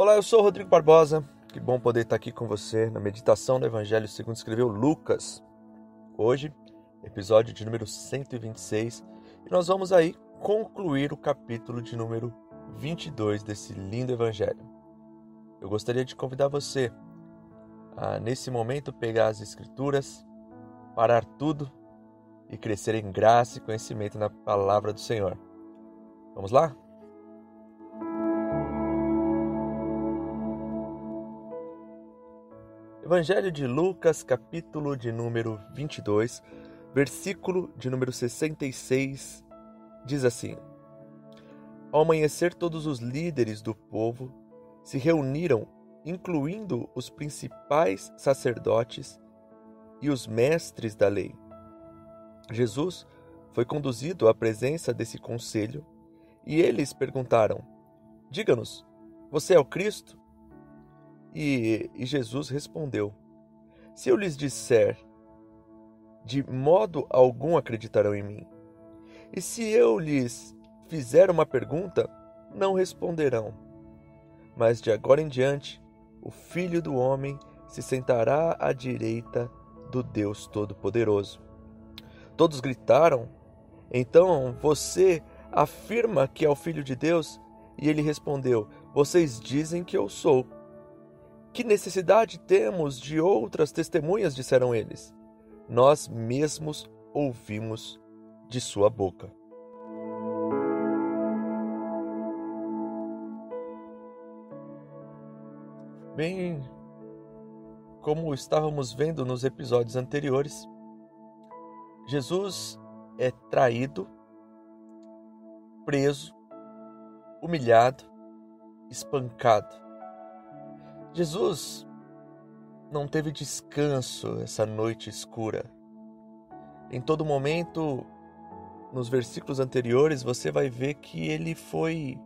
Olá, eu sou o Rodrigo Barbosa. Que bom poder estar aqui com você na meditação do Evangelho segundo escreveu Lucas. Hoje, episódio de número 126, e nós vamos aí concluir o capítulo de número 22 desse lindo Evangelho. Eu gostaria de convidar você a, nesse momento, pegar as Escrituras, parar tudo e crescer em graça e conhecimento na palavra do Senhor. Vamos lá? Evangelho de Lucas, capítulo de número 22, versículo de número 66, diz assim: Ao amanhecer, todos os líderes do povo se reuniram, incluindo os principais sacerdotes e os mestres da lei. Jesus foi conduzido à presença desse conselho e eles perguntaram: Diga-nos, você é o Cristo? E Jesus respondeu: Se eu lhes disser, de modo algum acreditarão em mim. E se eu lhes fizer uma pergunta, não responderão. Mas de agora em diante, o Filho do Homem se sentará à direita do Deus Todo-Poderoso. Todos gritaram: Então você afirma que é o Filho de Deus? E ele respondeu: Vocês dizem que eu sou. Que necessidade temos de outras testemunhas, disseram eles. Nós mesmos ouvimos de sua boca. Bem, como estávamos vendo nos episódios anteriores, Jesus é traído, preso, humilhado, espancado. Jesus não teve descanso essa noite escura. Em todo momento, nos versículos anteriores, você vai ver que ele foi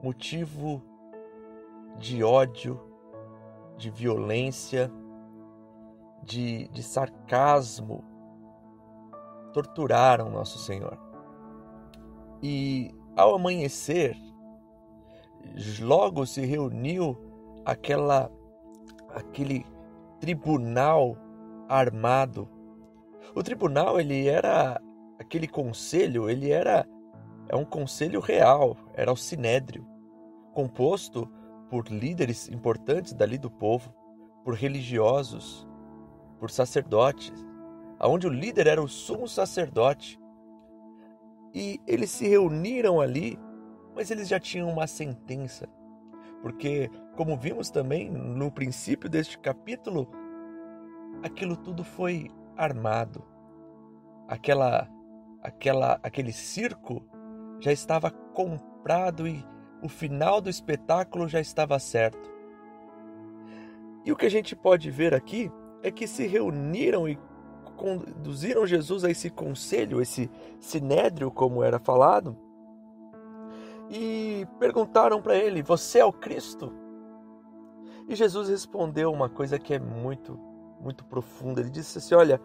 motivo de ódio, de violência, de sarcasmo. Torturaram nosso Senhor. E ao amanhecer, logo se reuniu aquele tribunal armado. O tribunal, ele era aquele conselho, é um conselho real, era o Sinédrio, composto por líderes importantes dali do povo, por religiosos, por sacerdotes, onde o líder era o sumo sacerdote. E eles se reuniram ali, mas eles já tinham uma sentença. Porque, como vimos também no princípio deste capítulo, aquilo tudo foi armado. Aquele circo já estava comprado e o final do espetáculo já estava certo. E o que a gente pode ver aqui é que se reuniram e conduziram Jesus a esse conselho, esse sinédrio, como era falado, e perguntaram para ele: Você é o Cristo? E Jesus respondeu uma coisa que é muito, muito profunda. Ele disse assim: Olha,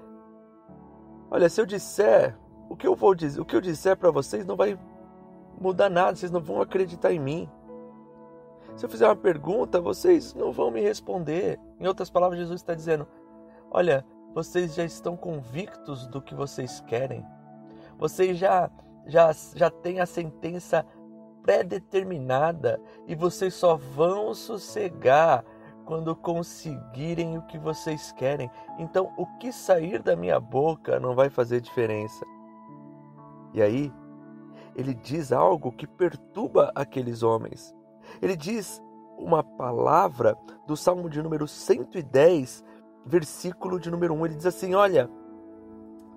se eu disser o que eu disser para vocês não vai mudar nada, vocês não vão acreditar em mim. Se eu fizer uma pergunta, vocês não vão me responder. Em outras palavras, Jesus está dizendo: Olha, vocês já estão convictos do que vocês querem. Vocês já têm a sentença pré-determinada e vocês só vão sossegar quando conseguirem o que vocês querem. Então, o que sair da minha boca não vai fazer diferença. E aí, ele diz algo que perturba aqueles homens. Ele diz uma palavra do Salmo de número 110, versículo de número 1. Ele diz assim: Olha,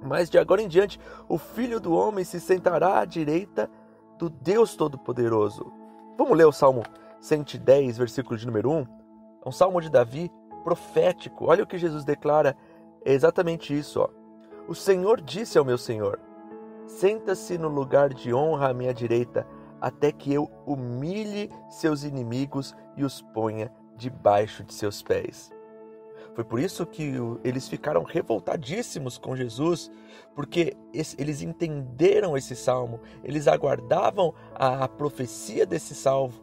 mas de agora em diante o Filho do Homem se sentará à direita do Deus Todo-Poderoso. Vamos ler o Salmo 110, versículo de número 1? É um salmo de Davi profético. Olha o que Jesus declara, é exatamente isso. Ó. O Senhor disse ao meu Senhor: Senta-se no lugar de honra à minha direita, até que eu humilhe seus inimigos e os ponha debaixo de seus pés. Foi por isso que eles ficaram revoltadíssimos com Jesus, porque eles entenderam esse salmo, eles aguardavam a profecia desse salmo,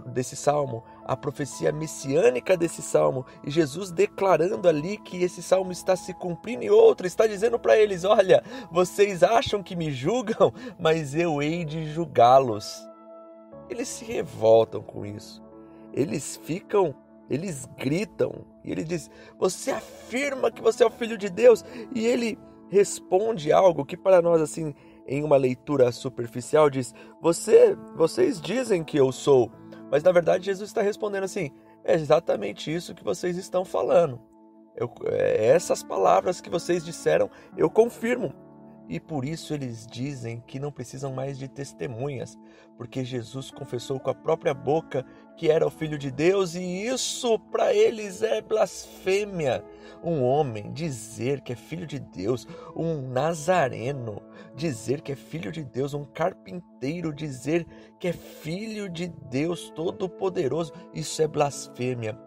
desse salmo, a profecia messiânica desse salmo, e Jesus declarando ali que esse salmo está se cumprindo, e outro está dizendo para eles: olha, vocês acham que me julgam, mas eu hei de julgá-los. Eles se revoltam com isso, eles gritam, e ele diz: você afirma que você é o Filho de Deus, e ele responde algo que para nós, assim, em uma leitura superficial, diz: vocês dizem que eu sou, mas na verdade Jesus está respondendo assim: é exatamente isso que vocês estão falando. Essas palavras que vocês disseram, eu confirmo. E por isso eles dizem que não precisam mais de testemunhas, porque Jesus confessou com a própria boca que era o Filho de Deus, e isso para eles é blasfêmia. Um homem dizer que é filho de Deus, um nazareno dizer que é filho de Deus, um carpinteiro dizer que é filho de Deus Todo-Poderoso, isso é blasfêmia.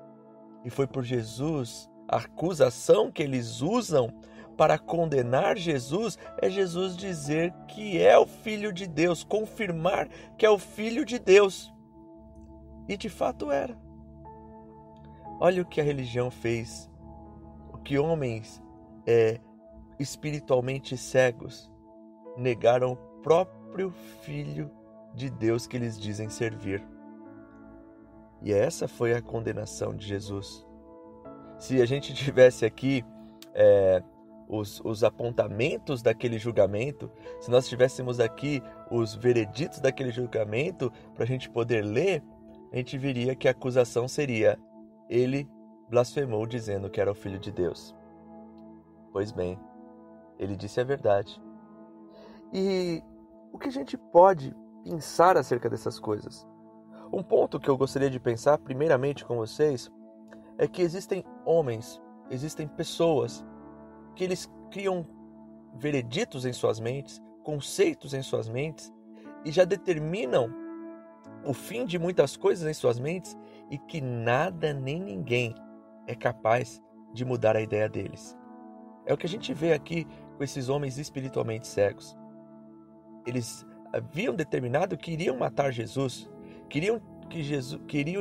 E foi por Jesus, a acusação que eles usam para condenar Jesus é Jesus dizer que é o Filho de Deus, confirmar que é o Filho de Deus. E de fato era. Olha o que a religião fez, o que homens espiritualmente cegos negaram o próprio Filho de Deus que eles dizem servir. E essa foi a condenação de Jesus. Se a gente tivesse aqui os apontamentos daquele julgamento, se nós tivéssemos aqui os vereditos daquele julgamento para a gente poder ler, a gente veria que a acusação seria: ele blasfemou dizendo que era o Filho de Deus. Pois bem, ele disse a verdade. E o que a gente pode pensar acerca dessas coisas? Um ponto que eu gostaria de pensar primeiramente com vocês é que existem homens, existem pessoas que eles criam vereditos em suas mentes, conceitos em suas mentes, e já determinam o fim de muitas coisas em suas mentes, e que nada nem ninguém é capaz de mudar a ideia deles. É o que a gente vê aqui com esses homens espiritualmente cegos. Eles haviam determinado que iriam matar Jesus, queriam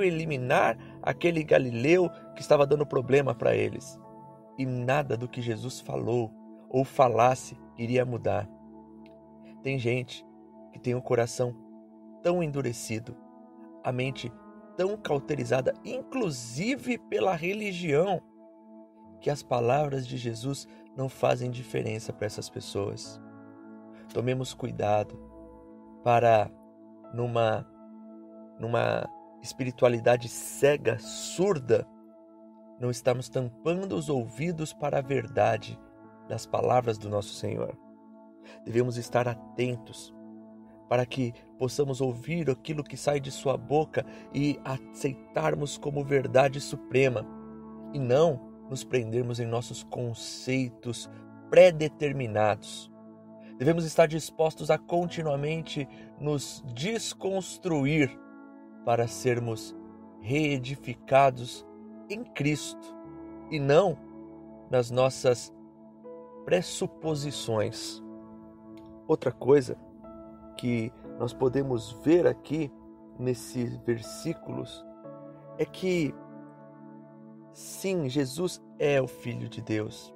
eliminar aquele galileu que estava dando problema para eles. E nada do que Jesus falou ou falasse iria mudar. Tem gente que tem o coração tão endurecido, a mente tão cauterizada, inclusive pela religião, que as palavras de Jesus não fazem diferença para essas pessoas. Tomemos cuidado para, numa espiritualidade cega, surda, não estamos tampando os ouvidos para a verdade das palavras do nosso Senhor. Devemos estar atentos para que possamos ouvir aquilo que sai de sua boca e aceitarmos como verdade suprema, e não nos prendermos em nossos conceitos pré-determinados. Devemos estar dispostos a continuamente nos desconstruir para sermos reedificados em Cristo e não nas nossas pressuposições. Outra coisa que nós podemos ver aqui nesses versículos é que, sim, Jesus é o Filho de Deus.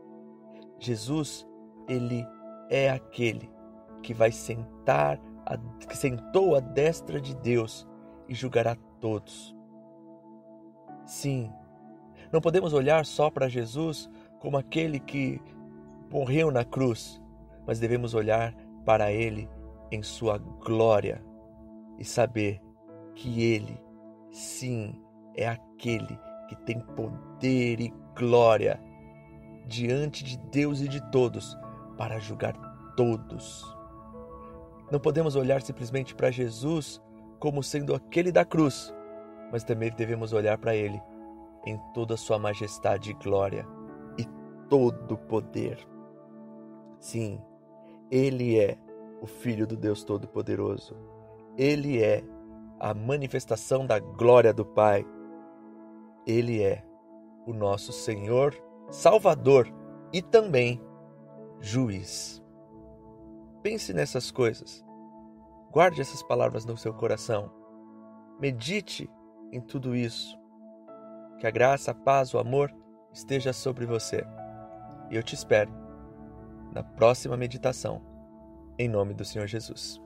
Jesus, ele é aquele que vai que sentou à destra de Deus e julgará todos. Sim, não podemos olhar só para Jesus como aquele que morreu na cruz, mas devemos olhar para ele em sua glória e saber que ele, sim, é aquele que tem poder e glória diante de Deus e de todos para julgar todos. Não podemos olhar simplesmente para Jesus como sendo aquele da cruz, mas também devemos olhar para ele em toda a sua majestade e glória e todo poder. Sim, ele é o Filho do Deus Todo-Poderoso. Ele é a manifestação da glória do Pai. Ele é o nosso Senhor, Salvador e também Juiz. Pense nessas coisas. Guarde essas palavras no seu coração. medite em tudo isso. Que a graça, a paz, o amor esteja sobre você. E eu te espero na próxima meditação, em nome do Senhor Jesus.